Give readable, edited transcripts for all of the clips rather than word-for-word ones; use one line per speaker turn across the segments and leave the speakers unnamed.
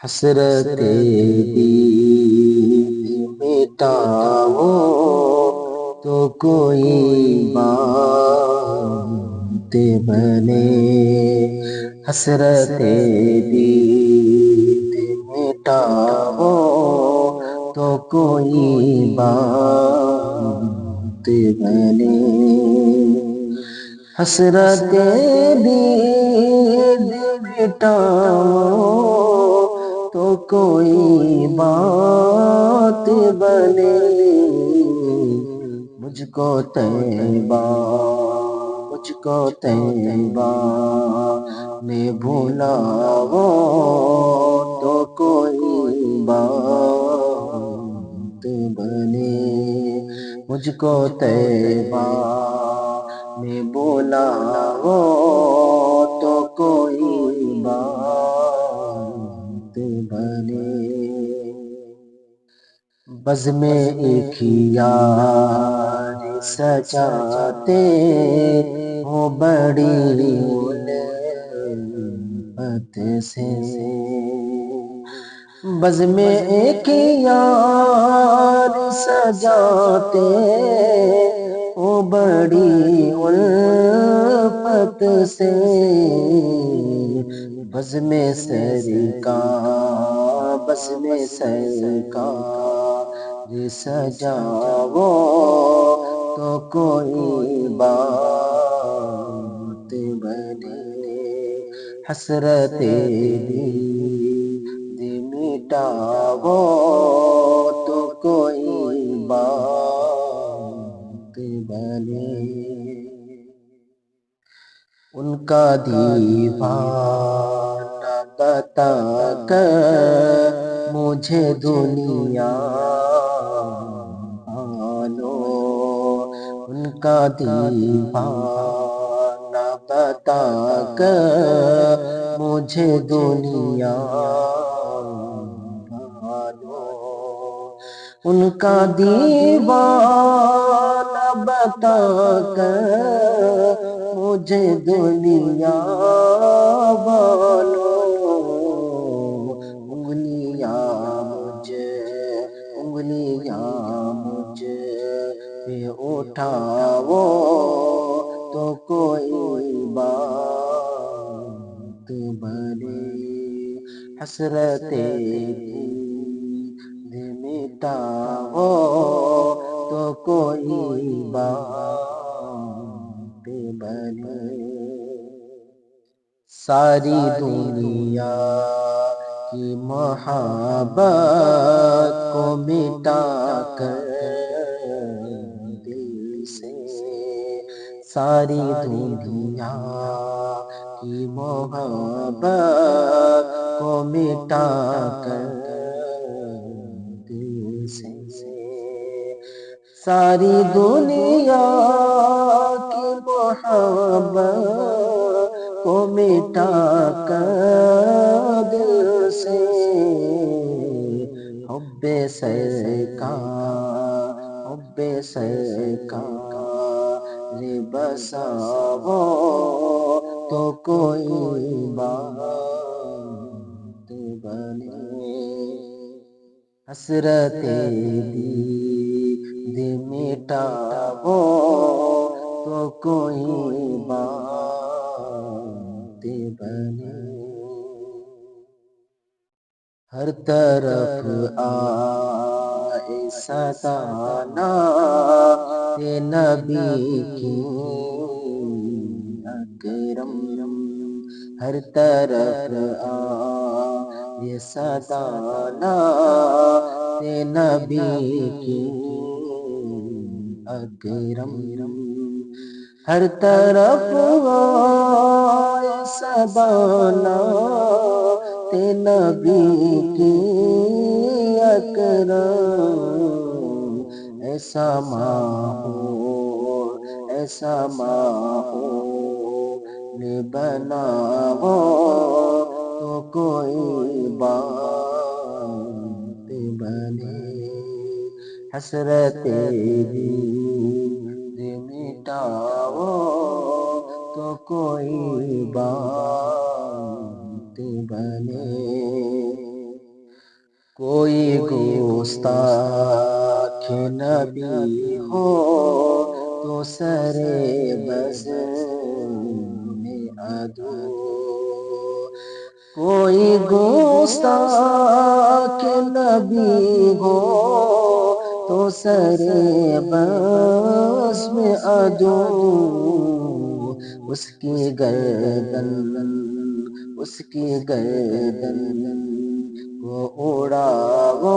حسرت دل مٹاؤ تو کوئی بات بنے، حسرت دل مٹاؤ تو کوئی بات بنے، حسرت دل مٹاؤ تو کوئی بات بنے، مجھ کو طیبہ میں بھلاؤ تو کوئی بات بنے، مجھ کو طیبہ میں بھلاؤ تو کوئی بات بنے، بزم ایک یار سجاتے ہو بڑی الفت سے، بزم ایک یار سجاتے ہو بڑی الفت سے، بزم سرکار سجاؤ تو کوئی بات بنے، حسرت دل مٹاؤ تو کوئی بات بنے، ان کا دیوانہ بتا کر مجھے دنیا بھالو، ان کا دیوانہ بتا کر مجھے دنیا بھالو، ان کا دیوانہ بتا کر مجھے دنیا بھالو، انگلیاں مجھ پہ اٹھاؤ تو کوئی بات بنے، حسرت دل مٹاؤ تو کوئی بات بنے، ساری دنیا کی محبت کو مٹا کر دل سے، ساری دنیا کی محبت کو مٹا کر دل سے، ساری دنیا کی محبت کو مٹا کر دل سے، حب سرکار بساؤ تو کوئی بات بنے، حسرت دل مٹاؤ تو کوئی بات بنے، ہر طرف آئے صدا نعت نبی کی اکرم، ہر طرف آئے صدا نعت نبی کی اکرم، ہر طرف آئے صدا نعت نبی کی اکرم، ایسا ماحول بناؤ تو کوئی بات بنے، حسرت دل مٹاؤ تو کوئی بات بنے، کوئی گستاخ نبی ہو تو سرے بز میں عدو، کوئی گستاخ نبی ہو تو سرے بز میں عدو، اس کی گردن کو اڑاؤ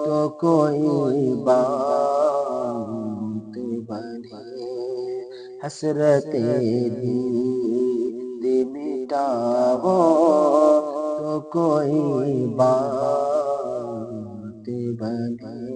تو کوئی بات بنے، حسرت دید مٹاؤ تو کوئی بات بنے۔